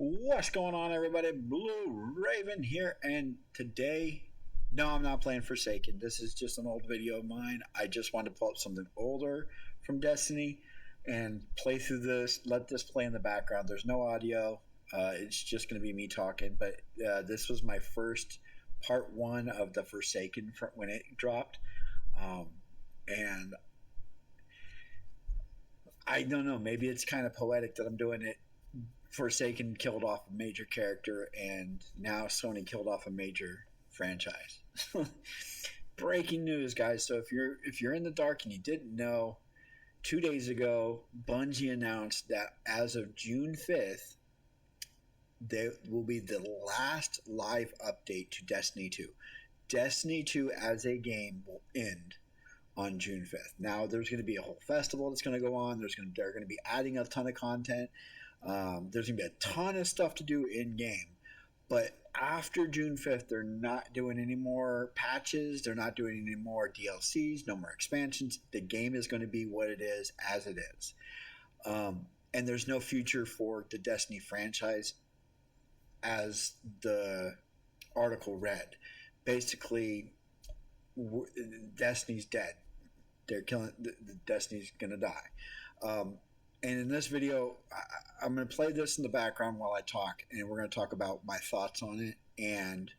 What's going on, everybody? Blue Raven here, and today, no, I'm not playing Forsaken. This is just an old video of mine. I just wanted to pull up something older from Destiny and play through this, let this play in the background. There's no audio, it's just going to be me talking, but this was my first part one of the Forsaken when it dropped. And I don't know, maybe it's kind of poetic that I'm doing it. Forsaken killed off a major character, and now Sony killed off a major franchise. Breaking news, guys. So if you're in the dark and you didn't know, 2 days ago, Bungie announced that as of June 5th, there will be the last live update to Destiny 2. Destiny 2 as a game will end on June 5th. Now, there's going to be a whole festival that's going to go on. They're going to be adding a ton of content. There's going to be a ton of stuff to do in game. But after June 5th, they're not doing any more patches. They're not doing any more DLCs, no more expansions. The game is going to be what it is as it is. And there's no future for the Destiny franchise, as the article read. Basically, Destiny's dead. They're killing. Destiny's going to die. And in this video, I'm going to play this in the background while I talk, and we're going to talk about my thoughts on it. And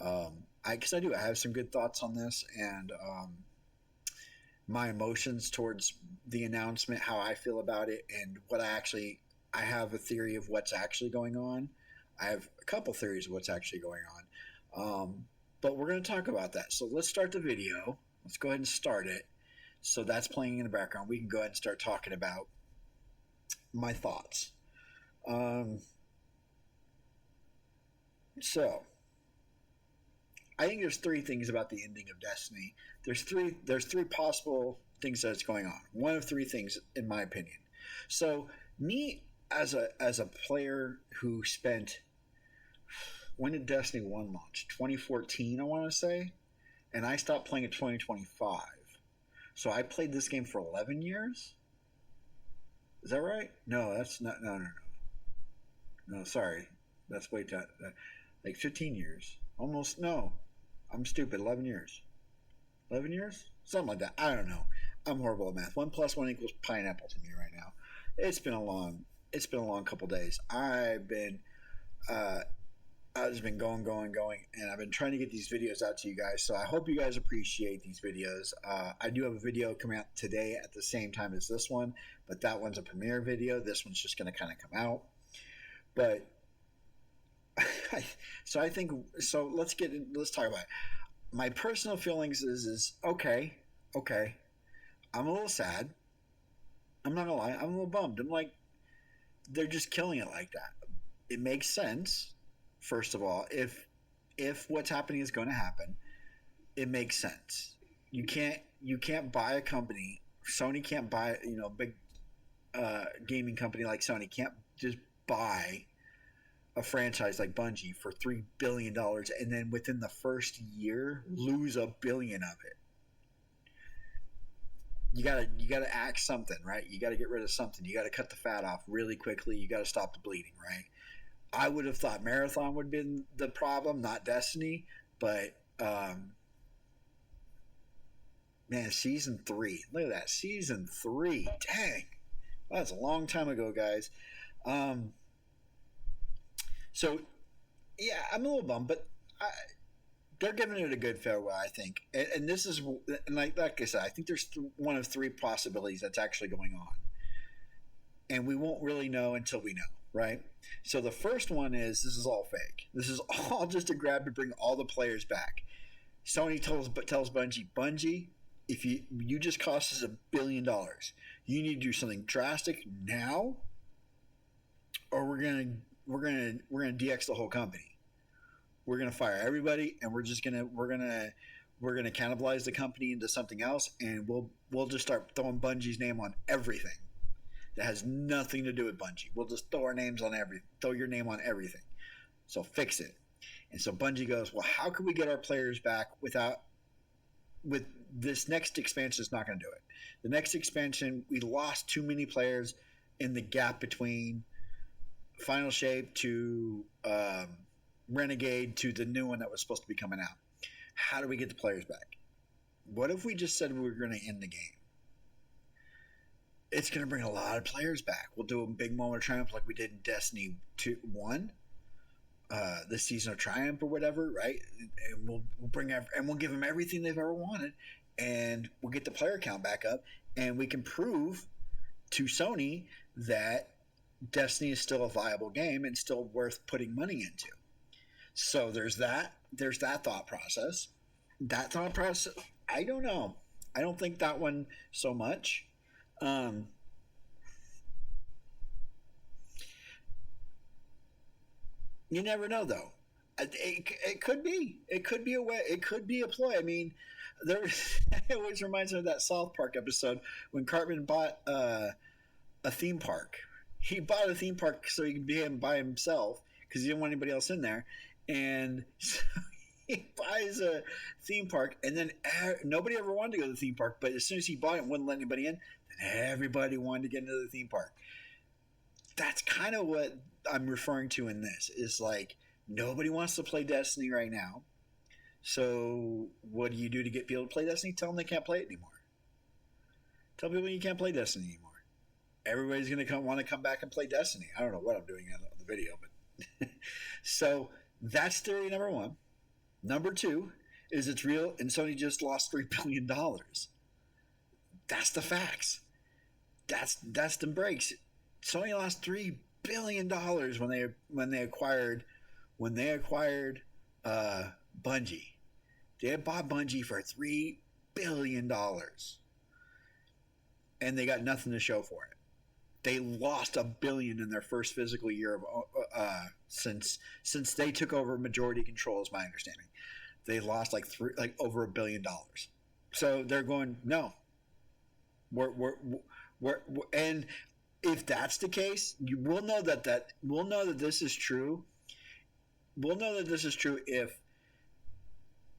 I have some good thoughts on this, and my emotions towards the announcement, how I feel about it, and I have a theory of what's actually going on. I have a couple theories of what's actually going on. But we're going to talk about that. So let's start the video. Let's go ahead and start it. So that's playing in the background. We can go ahead and start talking about my thoughts. So I think there's three things about the ending of Destiny. There's three possible things that's going on. One of three things, in my opinion. So me as a player who spent, when did Destiny 1 launch? 2014, I want to say, and I stopped playing in 2025. So I played this game for 11 years. Is that right? No, that's not. No. No, sorry. That's way too. Like 15 years. Almost. No. I'm stupid. 11 years. 11 years? Something like that. I don't know. I'm horrible at math. 1 + 1 = pineapple to me right now. It's been a long couple days. I've just been going, and I've been trying to get these videos out to you guys. So I hope you guys appreciate these videos. I do have a video coming out today at the same time as this one, but that one's a premiere video. This one's just going to kind of come out. But let's talk about it. My personal feelings is okay. I'm a little sad. I'm not gonna lie. I'm a little bummed. I'm like, they're just killing it like that. It makes sense. First of all, if what's happening is going to happen, it makes sense. You can't buy a company. Sony can't buy, big gaming company like Sony can't just buy a franchise like Bungie for $3 billion and then within the first year lose $1 billion of it. You gotta act something, right? You gotta get rid of something. You gotta cut the fat off really quickly. You gotta stop the bleeding, right? I would have thought Marathon would have been the problem, not Destiny. But, man, Season 3. Look at that. Season 3. Dang. Well, that's a long time ago, guys. So, yeah, I'm a little bummed. But they're giving it a good farewell, I think. And this is, like I said, I think there's one of three possibilities that's actually going on. And we won't really know until we know. Right? So the first one is, this is all fake. This is all just a grab to bring all the players back. Sony tells Bungie, if you just cost us $1 billion, you need to do something drastic now, or we're gonna DX the whole company. We're gonna fire everybody, and we're gonna cannibalize the company into something else, and we'll just start throwing Bungie's name on everything that has nothing to do with Bungie. We'll just throw your name on everything. So fix it. And so Bungie goes, well, how can we get our players back with this next expansion is not going to do it. The next expansion, we lost too many players in the gap between Final Shape to Renegade to the new one that was supposed to be coming out. How do we get the players back? What if we just said we were going to end the game? It's going to bring a lot of players back. We'll do a big moment of triumph like we did in Destiny 1, the season of triumph or whatever, right? And we'll bring and we'll give them everything they've ever wanted, and we'll get the player count back up, and we can prove to Sony that Destiny is still a viable game and still worth putting money into. So there's that. There's that thought process. That thought process, I don't know. I don't think that one so much. You never know, though. It could be. It could be a way. It could be a ploy. I mean, there. It always reminds me of that South Park episode when Cartman bought a theme park. He bought a theme park so he could be by himself because he didn't want anybody else in there, and so he buys a theme park, and then nobody ever wanted to go to the theme park. But as soon as he bought it and wouldn't let anybody in, then everybody wanted to get into the theme park. That's kind of what I'm referring to in this. Is like nobody wants to play Destiny right now. So what do you do to get people to play Destiny? Tell them they can't play it anymore. Tell people you can't play Destiny anymore. Everybody's going to want to come back and play Destiny. I don't know what I'm doing on the video, but so that's theory number one. Number two is it's real, and Sony just lost $3 billion. That's the facts. That's the breaks. Sony lost $3 billion when they acquired Bungie. They had bought Bungie for $3 billion, and they got nothing to show for it. They lost $1 billion in their first physical year of since they took over majority control, is my understanding. They lost like over $1 billion. So they're going, no. We're and if that's the case, we'll know that this is true. We'll know that this is true if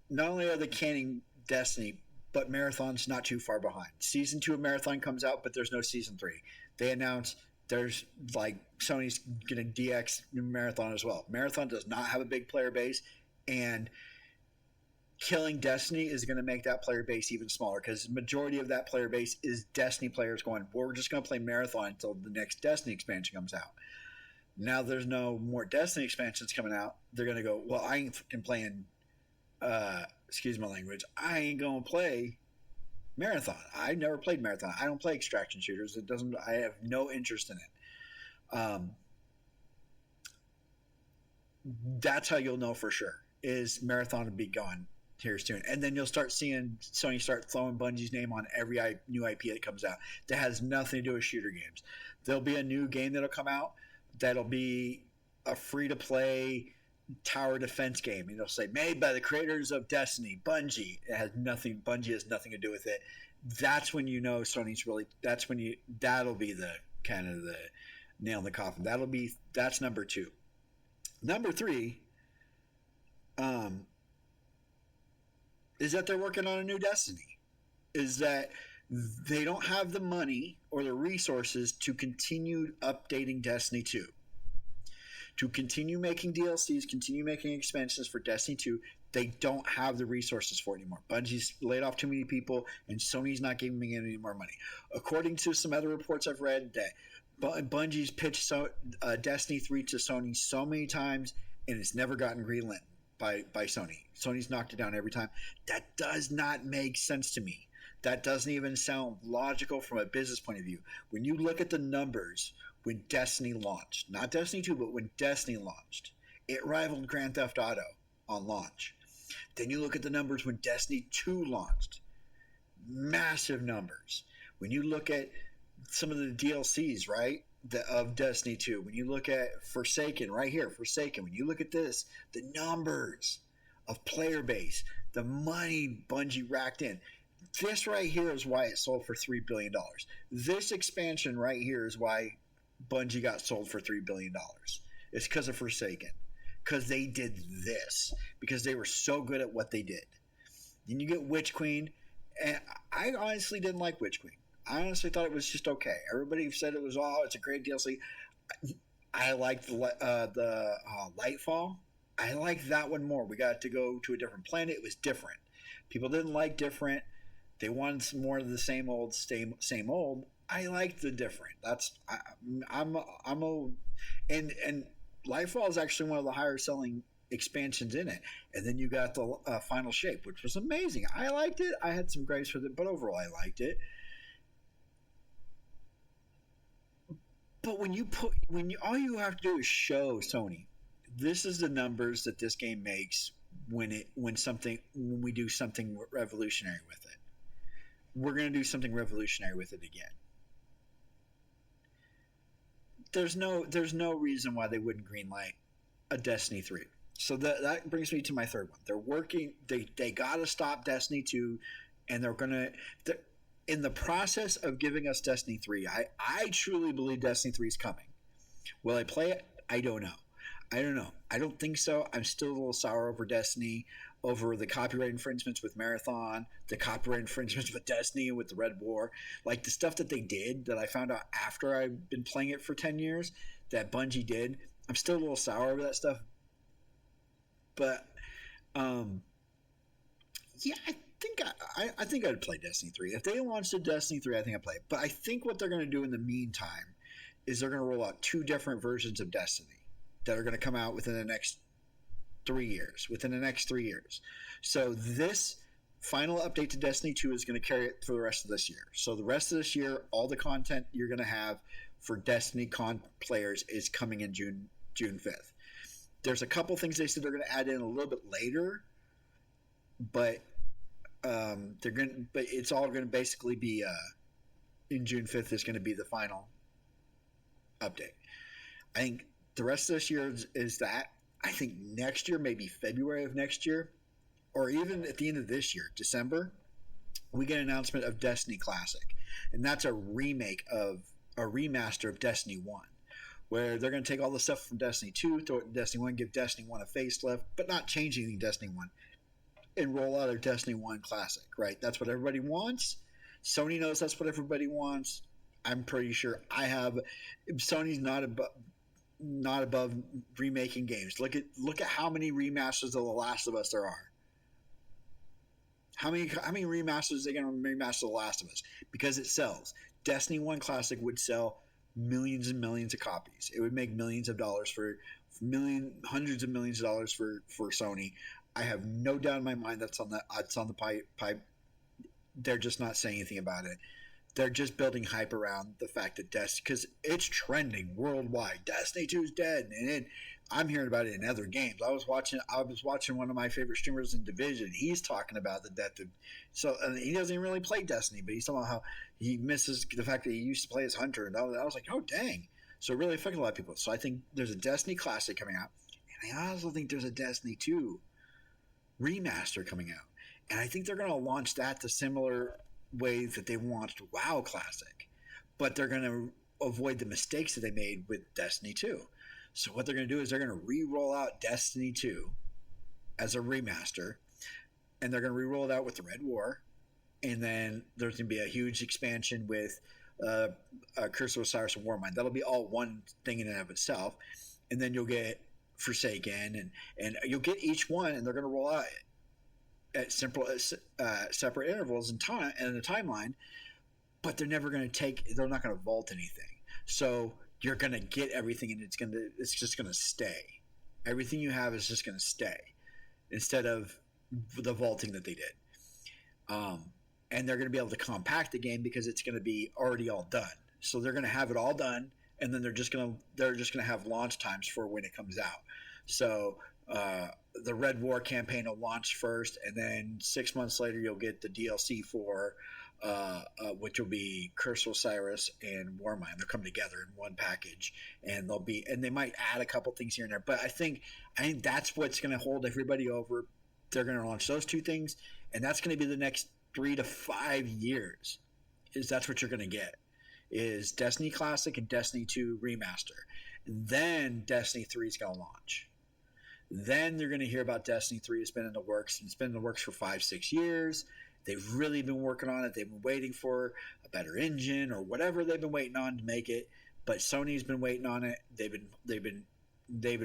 not only are they canning Destiny, but Marathon's not too far behind. Season 2 of Marathon comes out, but there's no Season 3. They announced there's Sony's going to DX Marathon as well. Marathon does not have a big player base, and killing Destiny is going to make that player base even smaller because the majority of that player base is Destiny players going, we're just going to play Marathon until the next Destiny expansion comes out. Now there's no more Destiny expansions coming out. They're going to go, well, I ain't fucking playing, excuse my language, I ain't going to play Marathon. I never played Marathon. I don't play extraction shooters. I have no interest in it. That's how you'll know for sure is Marathon to be gone here soon. And then you'll start seeing Sony start throwing Bungie's name on every new IP that comes out that has nothing to do with shooter games. There'll be a new game that'll come out that'll be a free-to-play tower defense game. It'll say, made by the creators of Destiny, Bungie. Bungie has nothing to do with it. That's when you know Sony's really, that'll be the kind of the nail in the coffin. That's number 2. Number 3, is that they're working on a new Destiny. Is that they don't have the money or the resources to continue updating Destiny 2. To continue making DLCs, continue making expansions for Destiny 2, they don't have the resources for it anymore. Bungie's laid off too many people, and Sony's not giving them any more money. According to some other reports I've read, that Bungie's pitched Destiny 3 to Sony so many times, and it's never gotten greenlit by Sony. Sony's knocked it down every time. That does not make sense to me. That doesn't even sound logical from a business point of view. When you look at the numbers when Destiny launched, not Destiny 2, but when Destiny launched, it rivaled Grand Theft Auto on launch. Then you look at the numbers when Destiny 2 launched. Massive numbers. When you look at some of the DLCs, right, of Destiny 2, when you look at Forsaken, right here, Forsaken, when you look at this, the numbers of player base, the money Bungie racked in, this right here is why it sold for $3 billion. This expansion right here is why Bungie got sold for $3 billion. It's because of Forsaken. Because they did this. Because they were so good at what they did. Then you get Witch Queen. And I honestly didn't like Witch Queen. I honestly thought it was just okay. Everybody said it was, it's a great DLC. I liked the Lightfall. I liked that one more. We got to go to a different planet. It was different. People didn't like different. They wanted some more of the same old. I liked the different. I'm a and Lightfall is actually one of the higher selling expansions in it. And then you got the Final Shape, which was amazing. I liked it. I had some gripes with it, but overall I liked it. But all you have to do is show Sony, this is the numbers that this game makes when we do something revolutionary with it. We're going to do something revolutionary with it again. There's no reason why they wouldn't greenlight a Destiny 3. So that brings me to my third one. They're working. They got to stop Destiny 2, and they're in the process of giving us Destiny 3. I truly believe Destiny 3 is coming. Will I play it? I don't know. I don't know. I don't think so. I'm still a little sour over Destiny, over the copyright infringements with Marathon, the copyright infringements with Destiny and with the Red War. Like the stuff that they did that I found out after I've been playing it for 10 years that Bungie did. I'm still a little sour over that stuff. But, yeah, I think I'd play Destiny 3. If they launched a Destiny 3, I think I'd play it. But I think what they're going to do in the meantime is they're going to roll out 2 different versions of Destiny that are going to come out within the next 3 years. So this final update to Destiny 2 is going to carry it for the rest of this year. So the rest of this year, all the content you're going to have for Destiny con players is coming in June 5th. There's a couple things they said they're going to add in a little bit later, but it's all going to basically be in June 5th is going to be the final update. I think the rest of this year is that. I think next year, maybe February of next year, or even at the end of this year, December, we get an announcement of Destiny Classic. And that's a remaster of Destiny 1, where they're going to take all the stuff from Destiny 2, throw it in Destiny 1, give Destiny 1 a facelift, but not change anything in Destiny 1, and roll out a Destiny 1 Classic, right? That's what everybody wants. Sony knows that's what everybody wants. I'm pretty sure Sony's not above remaking games. Look at how many remasters of The Last of Us there are. How many remasters are they going to remaster The Last of Us? Because it sells. Destiny 1 Classic would sell millions and millions of copies. It would make millions of dollars hundreds of millions of dollars for Sony. I have no doubt in my mind that's on the pipe. They're just not saying anything about it. They're just building hype around the fact that Destiny, because it's trending worldwide. Destiny 2 is dead, and I'm hearing about it in other games. I was watching one of my favorite streamers in Division. He's talking about the death of. So and he doesn't even really play Destiny, but he's talking about how he misses the fact that he used to play as Hunter, and I was like, oh dang! So it really affected a lot of people. So I think there's a Destiny Classic coming out, and I also think there's a Destiny 2 remaster coming out, and I think they're going to launch that to similar ways that they launched WoW Classic, but they're going to avoid the mistakes that they made with Destiny 2. So what they're going to do is they're going to re-roll out Destiny 2 as a remaster, and they're going to re-roll it out with the Red War, and then there's going to be a huge expansion with Curse of Osiris and Warmind. That'll be all one thing in and of itself, and then you'll get Forsaken, and you'll get each one, and they're going to roll out at separate intervals in time and in the timeline, but they're not going to vault anything. So you're going to get everything, and it's just going to stay. Everything you have is just going to stay instead of the vaulting that they did. And they're going to be able to compact the game because it's going to be already all done. So they're going to have it all done, and then they're just going to have launch times for when it comes out. So the Red War campaign will launch first, and then 6 months later you'll get the DLC for which will be Curse of Osiris and Warmind. They'll come together in one package, and they might add a couple things here and there. But I think that's what's going to hold everybody over. They're going to launch those 2 things, and that's going to be the next 3 to 5 years. That's what you're going to get is Destiny Classic and Destiny 2 Remaster. And then Destiny 3 is going to launch. Then you're going to hear about Destiny 3. It's been in the works. It's been in the works for 5-6 years. They've really been working on it. They've been waiting for a better engine or whatever they've been waiting on to make it. but Sony's been waiting on it. They've been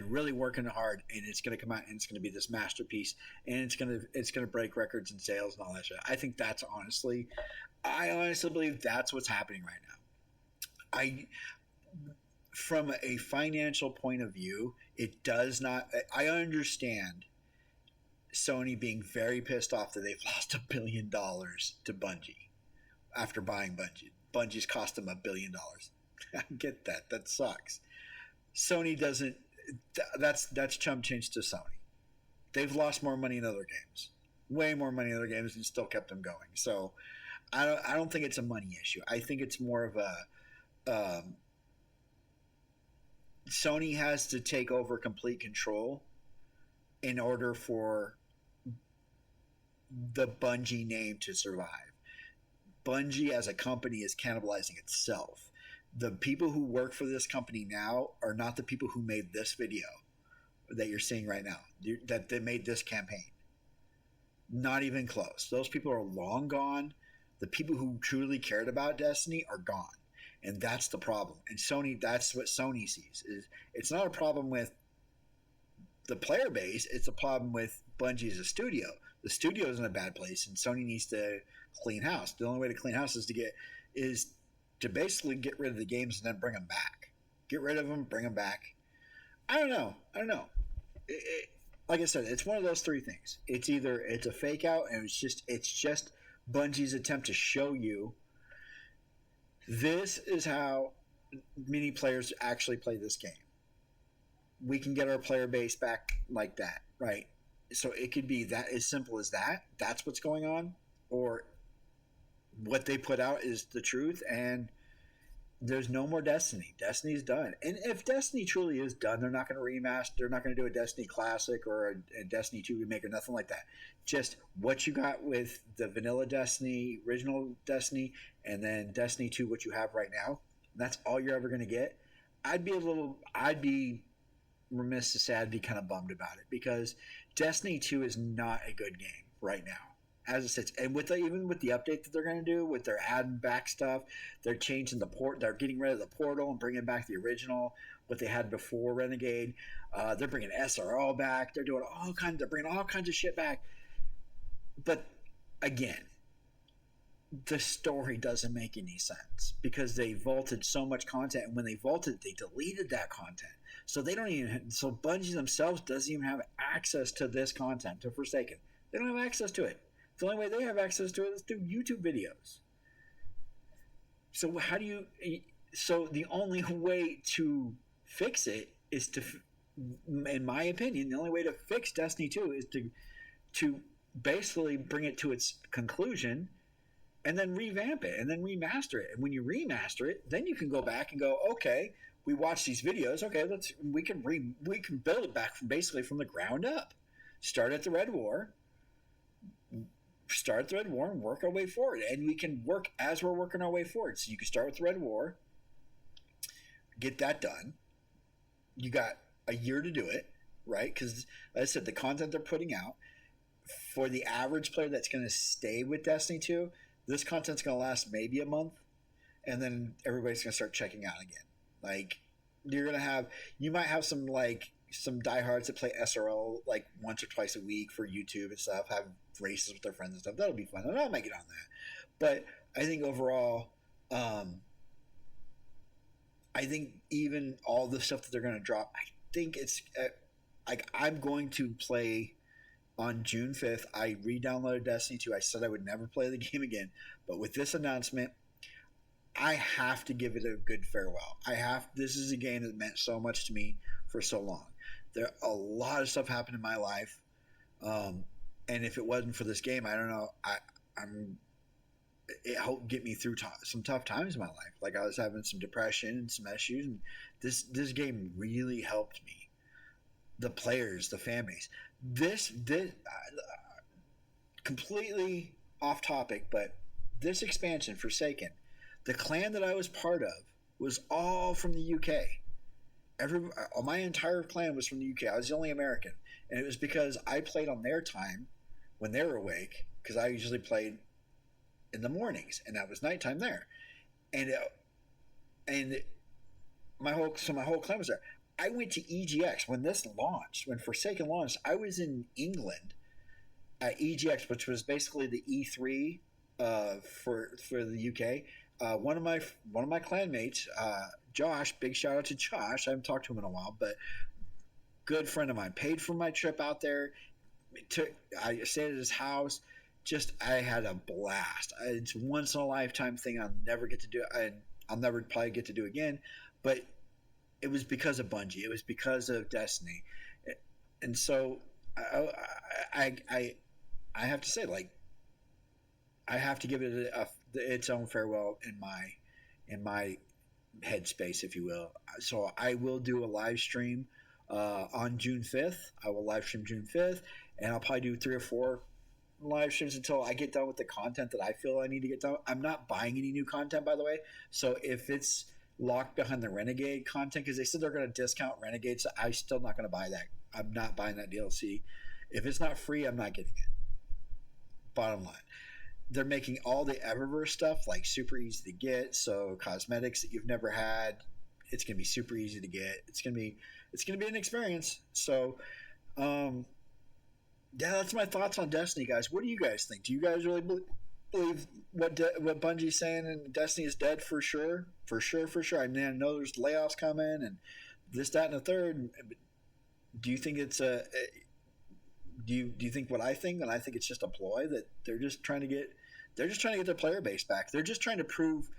really working hard, and it's going to come out, and it's going to be this masterpiece, and it's going to break records in sales and all that shit. I honestly believe that's what's happening right now. From a financial point of view, it does not. I understand Sony being very pissed off that they've lost $1 billion to Bungie after buying Bungie. Bungie's cost them $1 billion. I get that. That sucks. Sony doesn't. That's chump change to Sony. They've lost more money in other games, way more money in other games, and still kept them going. So I don't think it's a money issue. I think it's more of a Sony has to take over complete control in order for the Bungie name to survive. Bungie as a company is cannibalizing itself. The people who work for this company now are not the people who made this video that you're seeing right now, that they made this campaign. Not even close. Those people are long gone. The people who truly cared about Destiny are gone. And that's the problem. And Sony, that's what Sony sees. It's not a problem with the player base. It's a problem with Bungie as a studio. The studio is in a bad place, and Sony needs to clean house. The only way to clean house is to basically get rid of the games and then bring them back. Get rid of them, bring them back. I don't know. Like I said, it's one of those three things. It's either it's a fake out, and it's just Bungie's attempt to show you this is how many players actually play this game. We can get our player base back like that, right? So it could be that as simple as that. That's what's going on, or what they put out is the truth, and there's no more Destiny. Destiny's done. And if Destiny truly is done, they're not going to remaster. They're not going to do a Destiny Classic or a Destiny 2 remake or nothing like that. Just what you got with the vanilla Destiny, original Destiny, and then Destiny 2, what you have right now. That's all you're ever going to get. I'd be remiss to say I'd be kind of bummed about it, because Destiny 2 is not a good game right now, as it sits. And even with the update that they're going to do, with their adding back stuff, they're changing the port. They're getting rid of the portal and bringing back the original, what they had before Renegade. They're bringing SRO back. They're doing they're bringing all kinds of shit back. But again, the story doesn't make any sense, because they vaulted so much content, and when they vaulted, they deleted that content. So Bungie themselves doesn't even have access to this content, to Forsaken. They don't have access to it. The only way they have access to it is through YouTube videos. So the only way to fix it is in my opinion, the only way to fix Destiny 2 is to basically bring it to its conclusion, and then revamp it, and then remaster it. And when you remaster it, then you can go back and go, okay, we watched these videos. Okay, we can build it back from the ground up. Start at the Red War. Start the Red War and work our way forward. And we can work as we're working our way forward. So you can start with the Red War, get that done. You got a year to do it, right? Because, like I said, the content they're putting out, for the average player that's going to stay with Destiny 2, this content's going to last maybe a month, and then everybody's going to start checking out again. Like, you might have some diehards that play SRL like once or twice a week for YouTube and stuff, have races with their friends and stuff. That'll be fun, and I'll make it on that. But I think overall, I think even all the stuff that they're going to drop, I think it's I'm going to play on June 5th. I re-downloaded Destiny 2. I said I would never play the game again, but with this announcement, I have to give it a good farewell. This is a game that meant so much to me for so long. A lot of stuff happened in my life, and if it wasn't for this game, I don't know. It helped get me through some tough times in my life. Like, I was having some depression and some issues, and this game really helped me. The players, the fan base. This completely off topic, but this expansion, Forsaken, the clan that I was part of was all from the UK. My entire clan was from the UK. I was the only American, and it was because I played on their time when they were awake, because I usually played in the mornings, and that was nighttime there. And my whole claim was there. I went to EGX when this launched, when Forsaken launched. I was in England at EGX, which was basically the E3 for the UK. One of my clanmates, Josh, big shout out to Josh. I haven't talked to him in a while, but good friend of mine, paid for my trip out there. I stayed at his house. Just I had a blast. It's a once in a lifetime thing. I'll never get to do. I'll never probably get to do again. But it was because of Bungie. It was because of Destiny, and so I have to say, like, I have to give it its own farewell in my headspace, if you will. So I will do a live stream on June 5th. I will live stream June 5th, and I'll probably do 3 or 4 live streams until I get done with the content that I feel I need to get done. I'm not buying any new content, by the way. So if it's locked behind the Renegade content, because they said they're going to discount Renegade, so I'm still not going to buy that. I'm not buying that DLC. If it's not free, I'm not getting it. Bottom line. They're making all the Eververse stuff like super easy to get. So cosmetics that you've never had, it's going to be super easy to get. It's going to be an experience. So, yeah, that's my thoughts on Destiny, guys. What do you guys think? Do you guys really believe what Bungie's saying and Destiny is dead for sure? For sure. I mean, I know there's layoffs coming and this, that, and the third. Do you think it's a? Do you think what I think? And I think it's just a ploy that they're just trying to get their player base back. They're just trying to prove.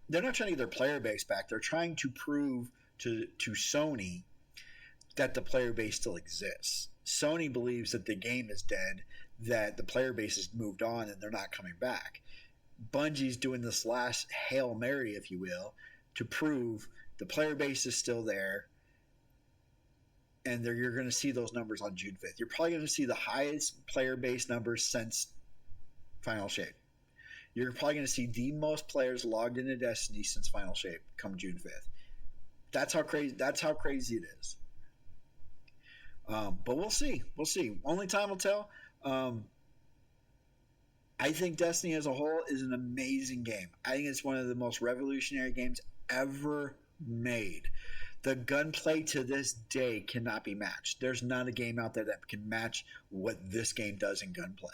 They're not trying to get their player base back. They're trying to prove to Sony that the player base still exists. Sony believes that the game is dead, that the player base has moved on, and they're not coming back. Bungie's doing this last Hail Mary, if you will, to prove the player base is still there, and you're going to see those numbers on June 5th. You're probably going to see the highest player base numbers since Final Shape. You're probably going to see the most players logged into Destiny since Final Shape come June 5th. That's how crazy it is. But we'll see. Only time will tell. I think Destiny as a whole is an amazing game. I think it's one of the most revolutionary games ever made. The gunplay to this day cannot be matched. There's not a game out there that can match what this game does in gunplay.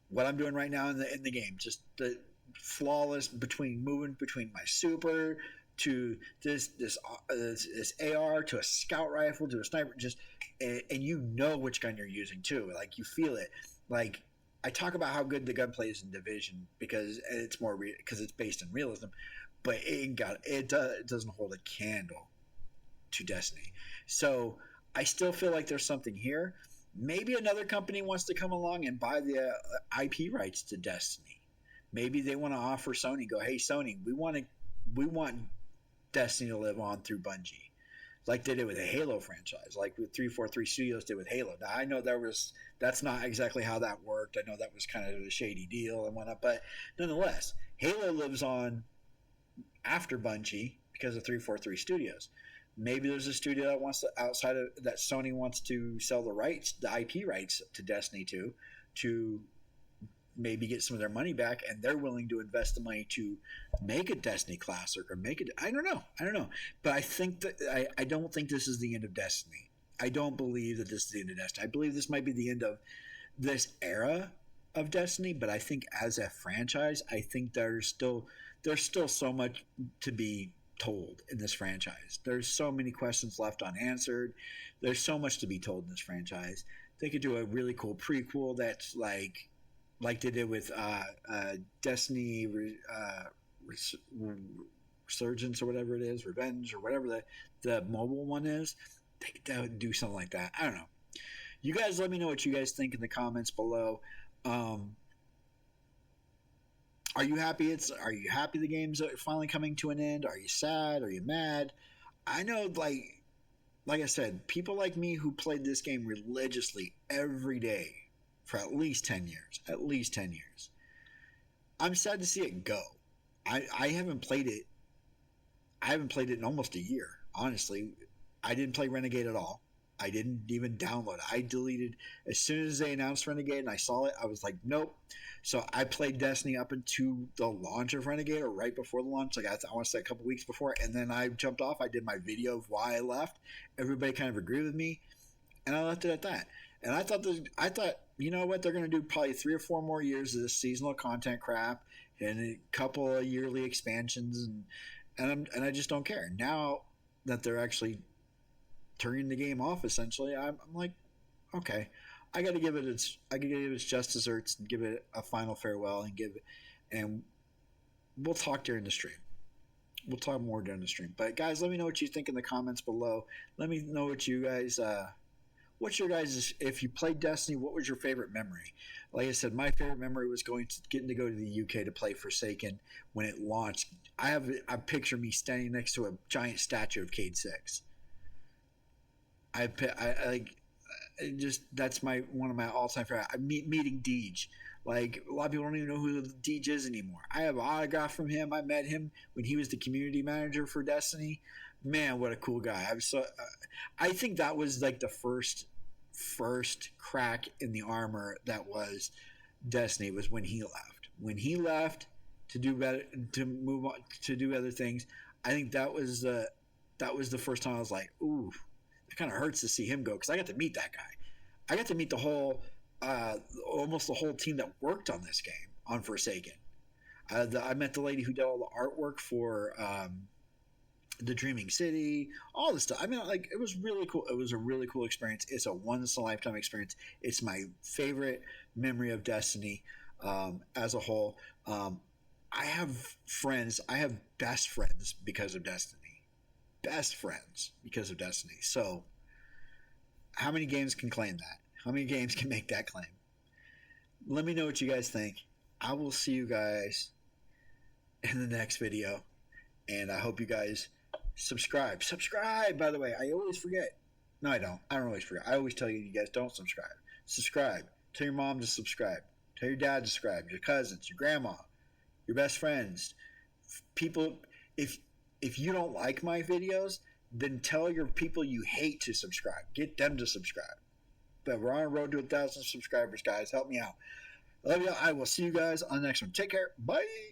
What I'm doing right now in the game, just the flawless moving between my super to this AR to a scout rifle to a sniper, and you know which gun you're using too. Like you feel it. Like I talk about how good the gunplay is in Division because it's more because it's based in realism, but it doesn't hold a candle to Destiny. So I still feel like there's something here. Maybe another company wants to come along and buy the IP rights to Destiny. Maybe they want to offer Sony, go, hey Sony, we want Destiny to live on through Bungie, like they did with the Halo franchise, like with 343 Studios did with Halo. Now I know that's not exactly how that worked. I know that was kind of a shady deal and whatnot, but nonetheless, Halo lives on after Bungie because of 343 Studios. Maybe there's a studio that wants to, outside of that, Sony wants to sell the IP rights to Destiny to maybe get some of their money back, and they're willing to invest the money to make a Destiny classic or make it. I don't know. But I think that I don't think this is the end of Destiny. I don't believe that this is the end of Destiny. I believe this might be the end of this era of Destiny. But I think as a franchise, I think there's still so much to be told in this franchise. There's so many questions left unanswered. There's so much to be told in this franchise. They could do a really cool prequel that's like they did with Destiny Resurgence or whatever it is, Revenge or whatever the mobile one is. They would do something like that. I don't know. You guys let me know what you guys think in the comments below. Are you happy? Are you happy the game's finally coming to an end? Are you sad? Are you mad? I know, like I said, people like me who played this game religiously every day for at least 10 years. At least 10 years. I'm sad to see it go. I haven't played it. I haven't played it in almost a year. Honestly, I didn't play Renegade at all. I didn't even download it. I deleted as soon as they announced Renegade and I saw it. I was like, nope. So I played Destiny up into the launch of Renegade, or right before the launch. Like I want to say a couple weeks before, and then I jumped off. I did my video of why I left. Everybody kind of agreed with me, and I left it at that. And I thought, you know what, they're going to do probably 3 or 4 more years of this seasonal content crap and a couple of yearly expansions, and I just don't care now that they're actually turning the game off. Essentially, I'm like, okay, I got to give it its just desserts and give it a final farewell and we'll talk during the stream. We'll talk more during the stream. But guys, let me know what you think in the comments below. Let me know what you guys. What's your guys? If you played Destiny, what was your favorite memory? Like I said, my favorite memory was getting to go to the UK to play Forsaken when it launched. I picture me standing next to a giant statue of Cade Six. I like just that's one of my all time favorite. Meeting Deej. Like a lot of people don't even know who Deej is anymore. I have an autograph from him. I met him when he was the community manager for Destiny. Man, what a cool guy! I think that was like the first crack in the armor that was Destiny, was when he left. When he left to do better, to move on to do other things. I think that was the first time I was like, ooh, it kind of hurts to see him go, because I got to meet that guy. I got to meet the whole, almost the whole team that worked on this game on Forsaken. I met the lady who did all the artwork for the Dreaming City, all this stuff. I mean, like, it was really cool. It was a really cool experience. It's a once in a lifetime experience. It's my favorite memory of Destiny as a whole. I have friends. I have best friends because of Destiny. Best friends because of Destiny. So, how many games can claim that? How many games can make that claim? Let me know what you guys think. I will see you guys in the next video, and I hope you guys subscribe. Subscribe, by the way. I always forget. No, I don't. I don't always forget. I always tell you guys don't subscribe. Subscribe. Tell your mom to subscribe. Tell your dad to subscribe. Your cousins, your grandma, your best friends. People, if you don't like my videos, then tell your people you hate to subscribe. Get them to subscribe. But we're on a road to 1,000 subscribers, guys. Help me out. I love you. I will see you guys on the next one. Take care. Bye.